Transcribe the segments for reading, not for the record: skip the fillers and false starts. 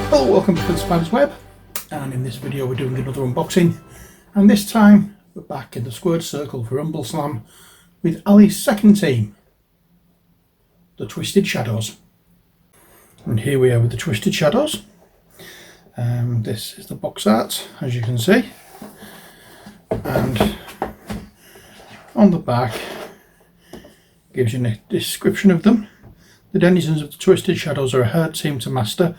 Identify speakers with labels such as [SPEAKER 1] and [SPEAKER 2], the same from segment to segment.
[SPEAKER 1] Hello, welcome to the Spider's Web, and in this video we're doing another unboxing, and this time we're back in the squared circle for Rumbleslam with Ali's second team, the Twisted Shadows. And here we are with the Twisted Shadows. This is the box art, as you can see, and on the back gives you a description of them. The denizens of the Twisted Shadows are a hard team to master.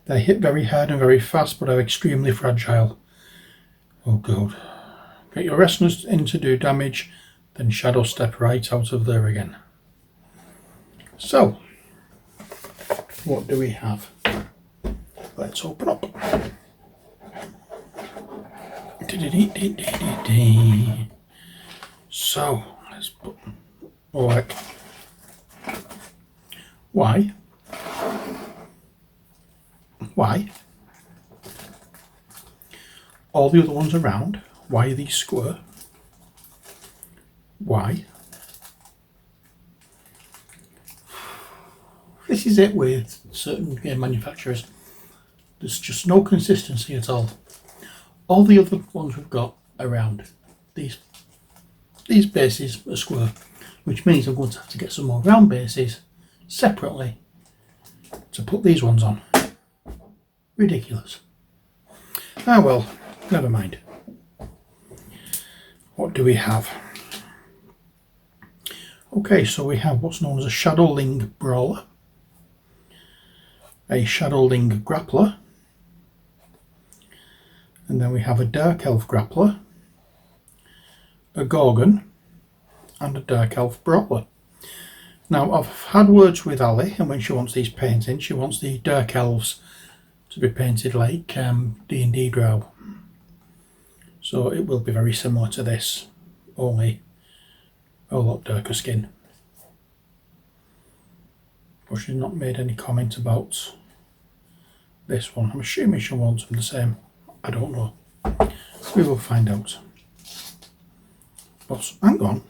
[SPEAKER 1] They hit very hard and very fast, but are extremely fragile. Oh god. Get your wrestlers in to do damage, then shadow step right out of there again. So, what do we have? Let's open up. So, let's put... Alright. Why? All the other ones around, why are these square? Why? This is it with certain game manufacturers. There's just no consistency at all. All the other ones we've got around, these bases are square, which means I'm going to have to get some more round bases separately to put these ones on. Ridiculous. Ah well, never mind. What do we have? Okay, so we have what's known as a Shadowling Brawler, a Shadowling Grappler, and then we have a Dark Elf Grappler, a Gorgon, and a Dark Elf Brawler. Now, I've had words with Ali, and when she wants these painting, she wants the Dark Elves to be painted like D&D Drow. So it will be very similar to this, only a lot darker skin. But she's not made any comment about this one. I'm assuming she wants them the same. I don't know. We will find out. But hang on.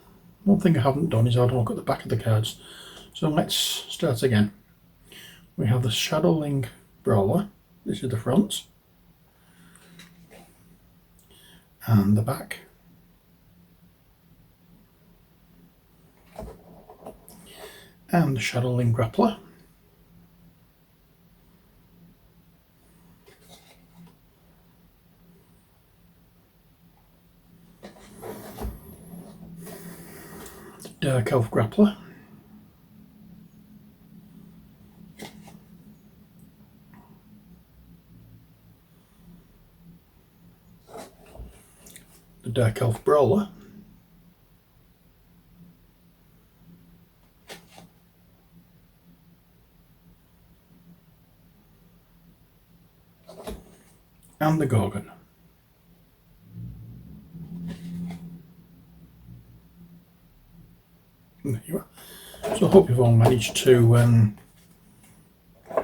[SPEAKER 1] One thing I haven't done is I had a look at the back of the cards. So let's start again. We have the Shadowling Brawler. This is the front. And the back. And the Shadowling Grappler. The Dark Elf Grappler. The Dark Elf Brawler. And the Gorgon. And there you are. So I hope you've all managed to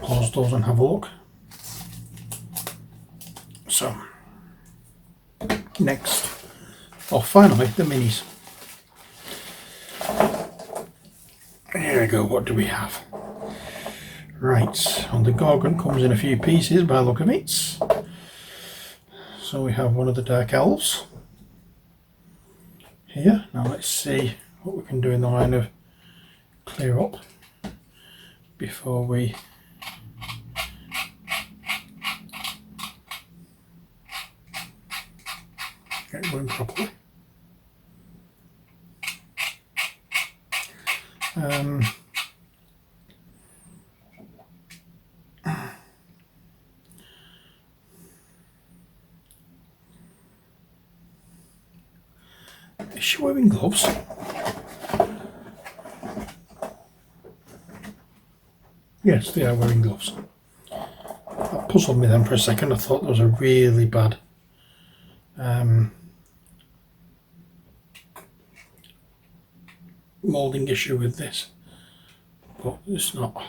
[SPEAKER 1] pause those and have a look. So, next. Oh, finally, the minis. Here we go, what do we have? Right, well, the Gorgon comes in a few pieces by the look of it. So we have one of the Dark Elves here. Now let's see what we can do in the line of clear up before we get going properly. Is she wearing gloves? Yes, they are wearing gloves. That puzzled me then for a second. I thought there was a really bad moulding issue with this, but it's not.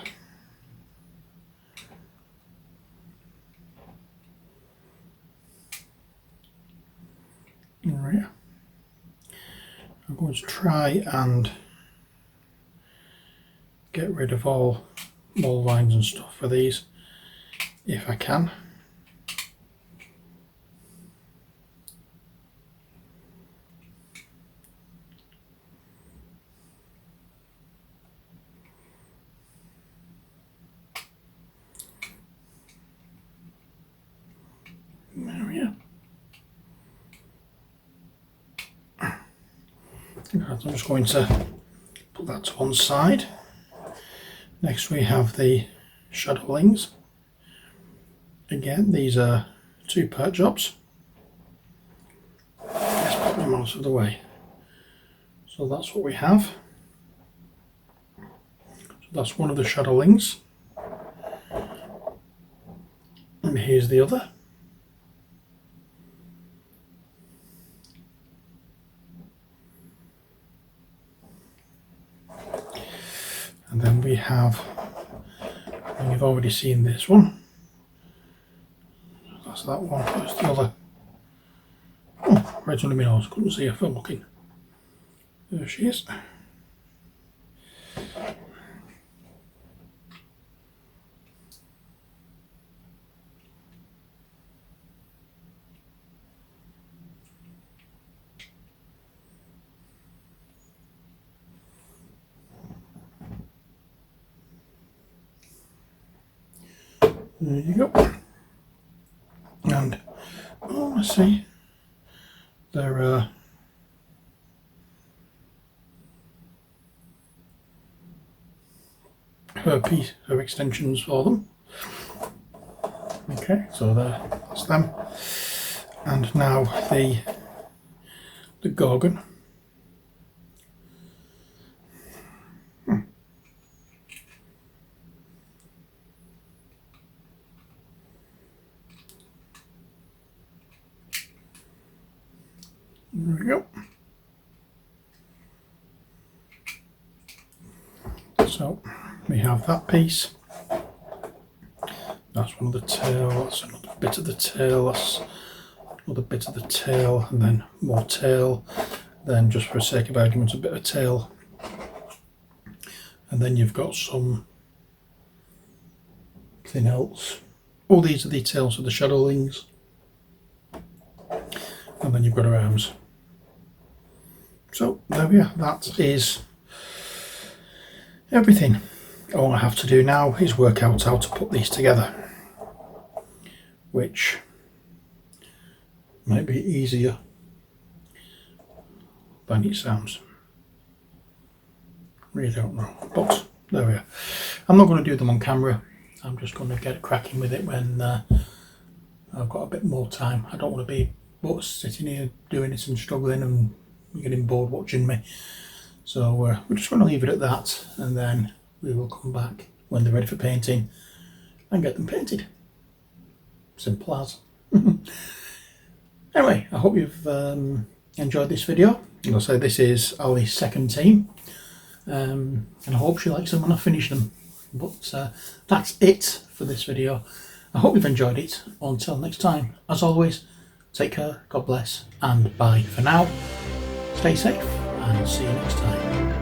[SPEAKER 1] Right. I'm going to try and get rid of all mold lines and stuff for these if I can. There we are. I'm just going to put that to one side. Next we have the shadowlings. Again, these are 2 part jobs. Let's put them out of the way. So that's what we have. So that's one of the shadowlings. And here's the other. And then we have, and you've already seen this one. That's that one. There's the other. Oh, right under my nose. Couldn't see her for looking. There she is. There you go. And oh, I see. There are her extensions for them. Okay, so that's them. And now the Gorgon. There we go. So we have that piece. That's one of the tail, that's another bit of the tail, that's another bit of the tail, and then more tail, then just for the sake of argument a bit of tail, and then you've got something else. All these are the tails of the shadowlings, and then you've got her arms. So there we are, that is everything. All I have to do now is work out how to put these together, which might be easier than it sounds. Really don't know, but there we are. I'm not going to do them on camera. I'm just going to get cracking with it when I've got a bit more time. I don't want to be sitting here doing it and struggling and getting bored watching me. So we're just going to leave it at that, and then we will come back when they're ready for painting and get them painted. Simple as. Anyway, I hope you've enjoyed this video. As I say, this is Ali's second team, and I hope she likes them when I finish them. But that's it for this video. I hope you've enjoyed it. Until next time, as always, take care, God bless, and bye for now. Stay safe, and see you next time.